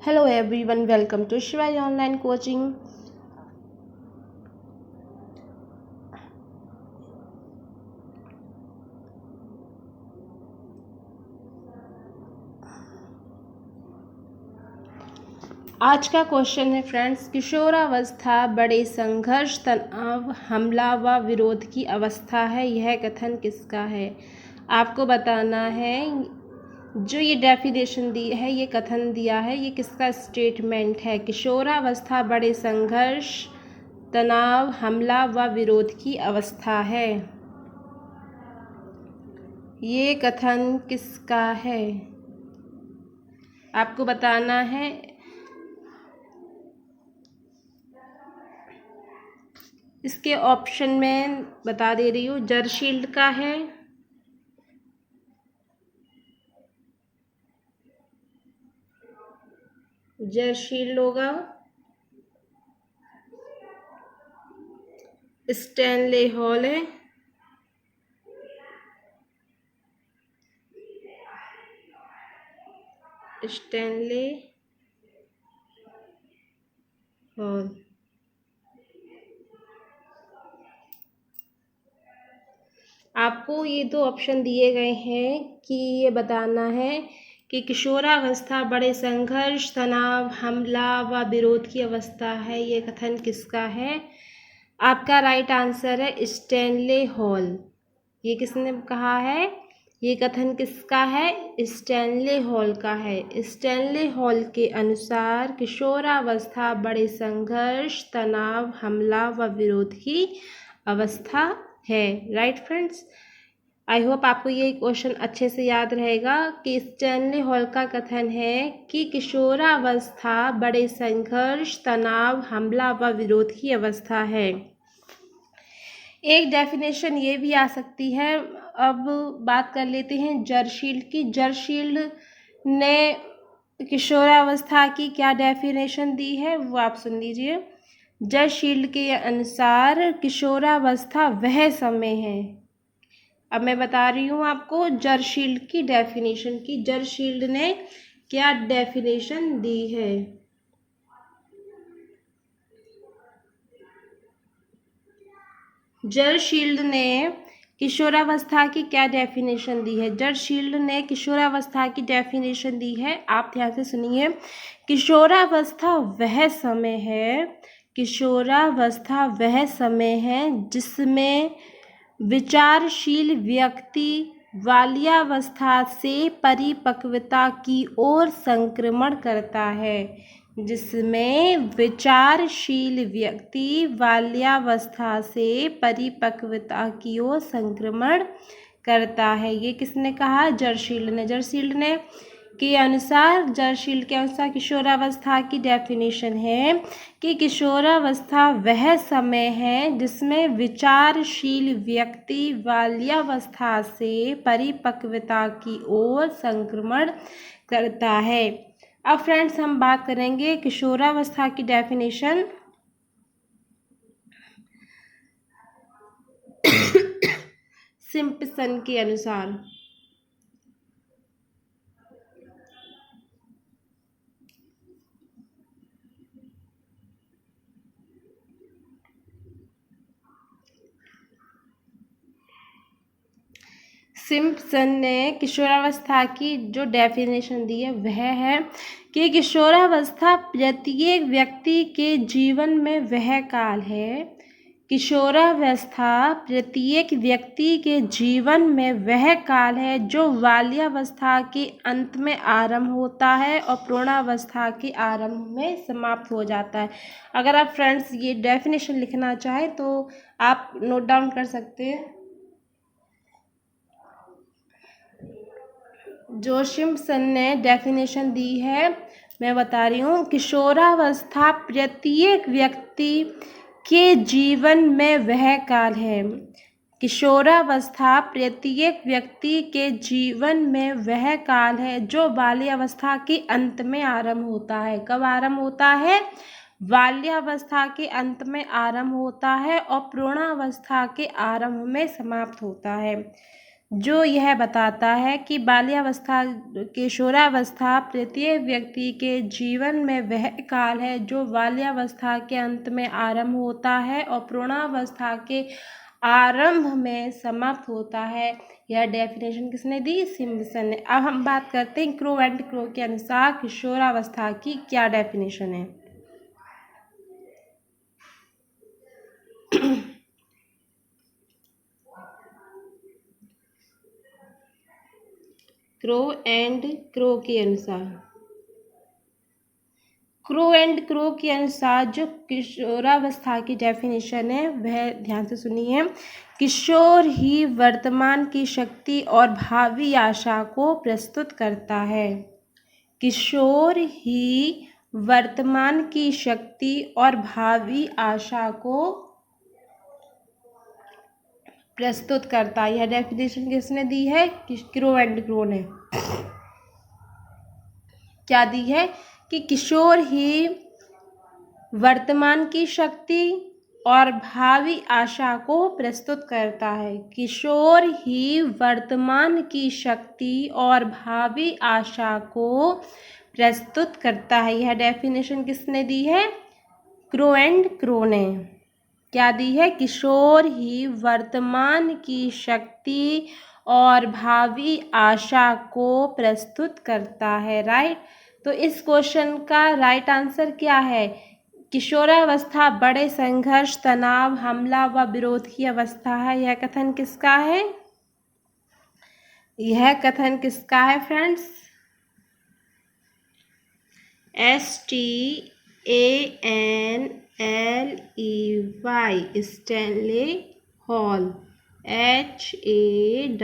Hello everyone, welcome to Shivai Online Coaching. आज का question है फ्रेंड्स, किशोरावस्था बड़े संघर्ष, तनाव, हमला व विरोध की अवस्था है। यह कथन किसका है? आपको बताना है। जो ये डेफिनेशन दी है, ये कथन दिया है, ये किसका स्टेटमेंट है? किशोरावस्था बड़े संघर्ष, तनाव, हमला व विरोध की अवस्था है। ये कथन किसका है? आपको बताना है। इसके ऑप्शन में बता दे रही हूँ। जरशील्ड का है, जरशील्ड होगा, स्टैनले हॉल है, स्टैनले हॉल। आपको ये दो ऑप्शन दिए गए हैं कि ये बताना है कि किशोरावस्था बड़े संघर्ष, तनाव, हमला व विरोध की अवस्था है। ये कथन किसका है? आपका राइट आंसर है स्टैनले हॉल। ये किसने कहा है? ये कथन किसका है? स्टैनले हॉल का है। स्टैनले हॉल के अनुसार किशोरावस्था बड़े संघर्ष, तनाव, हमला व विरोध की अवस्था है। राइट फ्रेंड्स, आई होप आपको ये क्वेश्चन अच्छे से याद रहेगा कि स्टैनले हॉल का कथन है कि किशोरावस्था बड़े संघर्ष, तनाव, हमला व विरोध की अवस्था है। एक डेफिनेशन ये भी आ सकती है। अब बात कर लेते हैं जरशील्ड की। जरशील्ड ने किशोरावस्था की क्या डेफिनेशन दी है, वो आप सुन लीजिए। जरशील्ड के अनुसार किशोरावस्था वह समय है। अब मैं बता रही हूँ आपको जरशील्ड की डेफिनेशन की। जरशील्ड ने क्या डेफिनेशन दी है? जरशील्ड ने किशोरावस्था की क्या डेफिनेशन दी है? जरशील्ड ने किशोरावस्था की डेफिनेशन दी है। आप ध्यान से सुनिए। किशोरावस्था वह समय है, किशोरावस्था वह समय है जिसमें विचारशील व्यक्ति बाल्यावस्था से परिपक्वता की ओर संक्रमण करता है। जिसमें विचारशील व्यक्ति बाल्यावस्था से परिपक्वता की ओर संक्रमण करता है। ये किसने कहा? जरशील्ड ने। जरशील्ड ने के अनुसार, जरशील्ड के अनुसार किशोरावस्था की डेफिनेशन है कि किशोरावस्था वह समय है जिसमें विचारशील व्यक्ति बाल्यावस्था से परिपक्वता की ओर संक्रमण करता है। अब फ्रेंड्स, हम बात करेंगे किशोरावस्था की डेफिनेशन। सिम्पसन के अनुसार। सिम्पसन ने किशोरावस्था की जो डेफिनेशन दी है वह है कि किशोरावस्था प्रत्येक व्यक्ति के जीवन में वह काल है। किशोरावस्था प्रत्येक व्यक्ति के जीवन में वह काल है जो बाल्यावस्था के अंत में आरंभ होता है और प्रौढ़ावस्था के आरंभ में समाप्त हो जाता है। अगर आप फ्रेंड्स ये डेफिनेशन लिखना चाहें तो आप नोट डाउन कर सकते हैं। जो सिम्पसन ने डेफिनेशन दी है, मैं बता रही हूँ। किशोरावस्था प्रत्येक व्यक्ति के जीवन में वह काल है। किशोरावस्था प्रत्येक व्यक्ति के जीवन में वह काल है जो बाल्यावस्था के अंत में आरंभ होता है। कब आरंभ होता है? बाल्यावस्था के अंत में आरंभ होता है और प्रौढ़ावस्था के आरंभ में समाप्त होता है। जो यह बताता है कि बाल्यावस्था किशोरावस्था प्रत्येक व्यक्ति के जीवन में वह काल है जो बाल्यावस्था के अंत में आरंभ होता है और प्रौढ़ावस्था के आरंभ में समाप्त होता है। यह डेफिनेशन किसने दी? सिम्पसन ने। अब हम बात करते हैं क्रो एंड क्रो के अनुसार किशोरावस्था की क्या डेफिनेशन है। क्रो एंड क्रो के अनुसार जो किशोरावस्था की डेफिनेशन है वह ध्यान से सुनिए। किशोर ही वर्तमान की शक्ति और भावी आशा को प्रस्तुत करता है। किशोर ही वर्तमान की शक्ति और भावी आशा को प्रस्तुत करता है। यह डेफिनेशन किसने दी है? क्रो एंड क्रो ने। क्या दी है? कि किशोर ही वर्तमान की शक्ति और भावी आशा को प्रस्तुत करता है। किशोर ही वर्तमान की शक्ति और भावी आशा को प्रस्तुत करता है। यह डेफिनेशन किसने दी है? क्रो एंड क्रो ने। क्या दी है? किशोर ही वर्तमान की शक्ति और भावी आशा को प्रस्तुत करता है। राइट। तो इस क्वेश्चन का राइट आंसर क्या है? किशोरावस्था बड़े संघर्ष, तनाव, हमला व विरोध की अवस्था है। यह कथन किसका है? यह कथन किसका है friends? STANLEY, Stanley hall, HALL,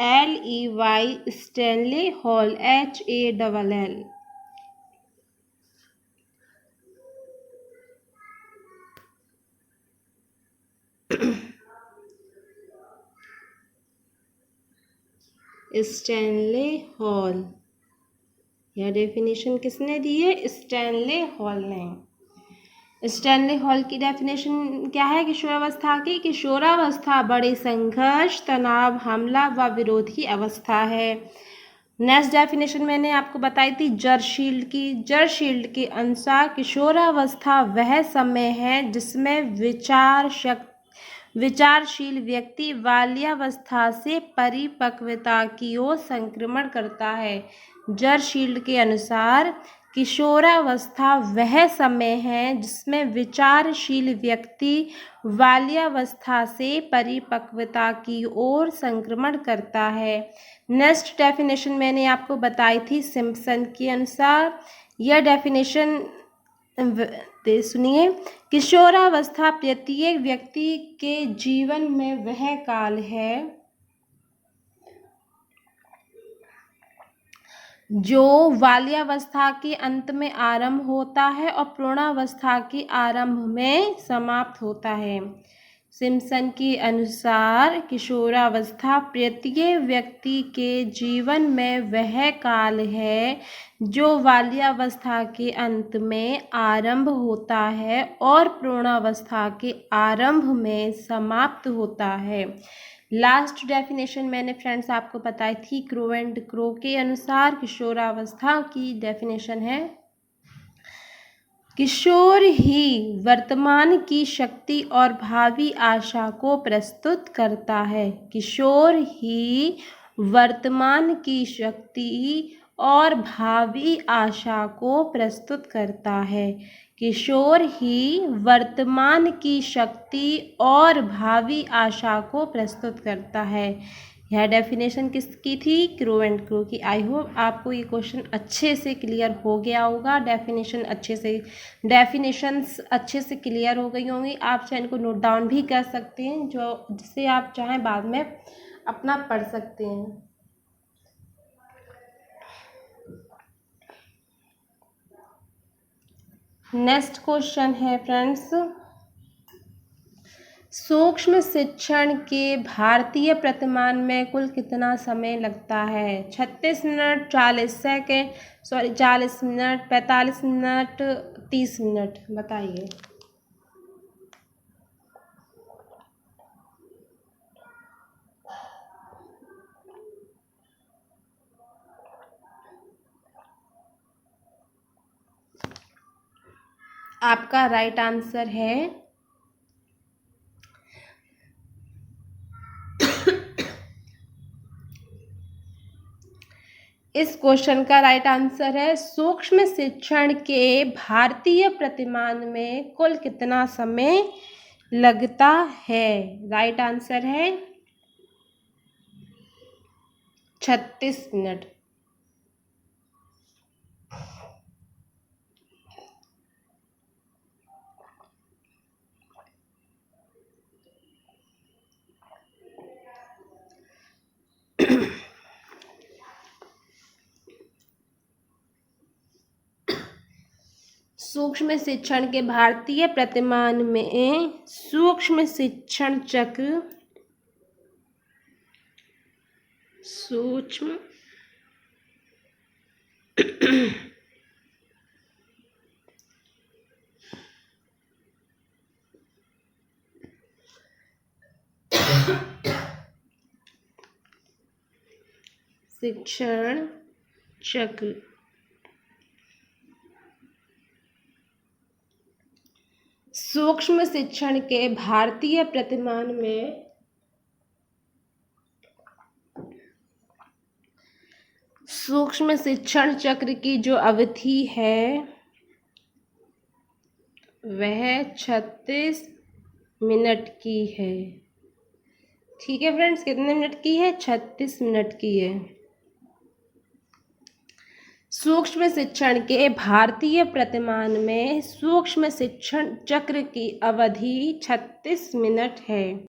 STANLEY, Stanley hall, HALL। Stanley hall. यह डेफिनेशन किसने दी है? स्टैनले हॉल ने। स्टैनले हॉल की डेफिनेशन क्या है किशोरावस्था की? किशोरावस्था बड़े संघर्ष, तनाव, हमला व विरोध की अवस्था है। नेक्स्ट डेफिनेशन मैंने आपको बताई थी जर्शील्ड की। जर्शील्ड के अनुसार किशोरावस्था वह समय है जिसमें विचारशील व्यक्ति बाल्यावस्था से परिपक्वता की ओर संक्रमण करता है। जर्शील्ड के अनुसार किशोरावस्था वह समय है जिसमें विचारशील व्यक्ति बाल्यावस्था से परिपक्वता की ओर संक्रमण करता है। नेक्स्ट डेफिनेशन मैंने आपको बताई थी सिम्पसन के अनुसार। यह डेफिनेशन सुनिए। किशोरावस्था प्रत्येक व्यक्ति के जीवन में वह काल है जो बाल्यावस्था के अंत में आरंभ होता है और प्रौढ़ावस्था के आरंभ में समाप्त होता है। सिम्पसन के अनुसार किशोरावस्था प्रत्येक व्यक्ति के जीवन में वह काल है जो बाल्यावस्था के अंत में आरंभ होता है और प्रौढ़ावस्था के आरंभ में समाप्त होता है। लास्ट डेफिनेशन मैंने फ्रेंड्स आपको बताई थी क्रो एंड क्रो के अनुसार किशोरावस्था की डेफिनेशन है। किशोर ही वर्तमान की शक्ति और भावी आशा को प्रस्तुत करता है। किशोर ही वर्तमान की शक्ति और भावी आशा को प्रस्तुत करता है। किशोर ही वर्तमान की शक्ति और भावी आशा को प्रस्तुत करता है। यह डेफिनेशन किसकी थी? क्रो एंड क्रो की। आई होप आपको ये क्वेश्चन अच्छे से क्लियर हो गया होगा। डेफिनेशंस अच्छे से क्लियर हो गई होंगी। आप चाहे इनको नोट डाउन भी कर सकते हैं जिसे आप चाहें बाद में अपना पढ़ सकते हैं। नेक्स्ट क्वेश्चन है फ्रेंड्स, सूक्ष्म शिक्षण के भारतीय प्रतिमान में कुल कितना समय लगता है? 36 minute, 40 second, 40 minute, 45 minute, 30 minute. बताइए। आपका राइट आंसर है इस क्वेश्चन का राइट आंसर है सूक्ष्म शिक्षण के भारतीय प्रतिमान में कुल कितना समय लगता है। राइट आंसर है 36 मिनट। सूक्ष्म शिक्षण के भारतीय प्रतिमान में सूक्ष्म शिक्षण चक्र सूक्ष्म शिक्षण चक्र सूक्ष्म शिक्षण के भारतीय प्रतिमान में सूक्ष्म शिक्षण चक्र की जो अवधि है वह 36 मिनट की है। ठीक है फ्रेंड्स, कितने मिनट की है? 36 मिनट की है। सूक्ष्म शिक्षण के भारतीय प्रतिमान में सूक्ष्म शिक्षण चक्र की अवधि 36 मिनट है।